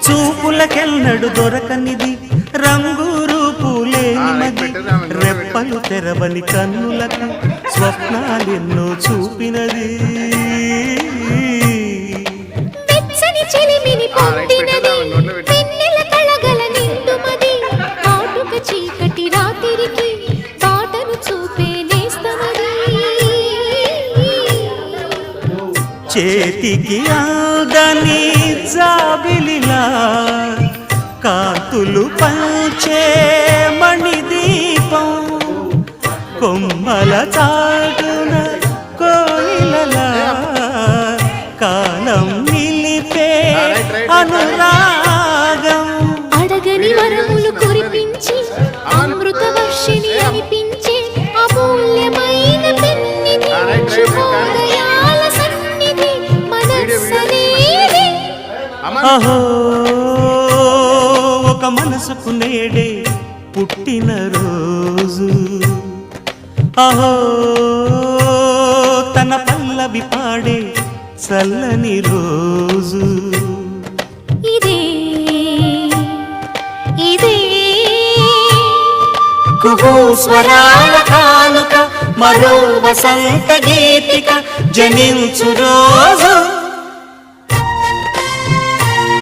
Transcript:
చూపులకెన్నడు దొరకనిది రంగు రూపు లేనిమది రెప్పలు తెరవని కన్నులకు స్వప్నాలెన్నో చూపినది వెచ్చని చెలిమిని పొందినది వెన్నెల కళగల నిండుమది కాటుక చీకటి రాత్రికి బాటను చూపే నేస్తమది చేతికి ఆదని జాబిలిలా కాంతులు పంచే మణిదీపం కొమ్మల చాటున కోయిలలా కాలం నిలిపే అనురాగం అడగని వరములు కురిపించి అమృత వర్షిని అనిపించే అమూల్యమైన పెన్నిధి శుభోదయాల సన్నిధి మనస్సనేది అహో ఒక మనసుకు నేడే పుట్టిన రోజు అహో తన పల్లవి పాడే చల్లని రోజు ఇదే ఇదే కుహూ స్వరాల కానుక మరో వసంత గీతిక జనించు రోజు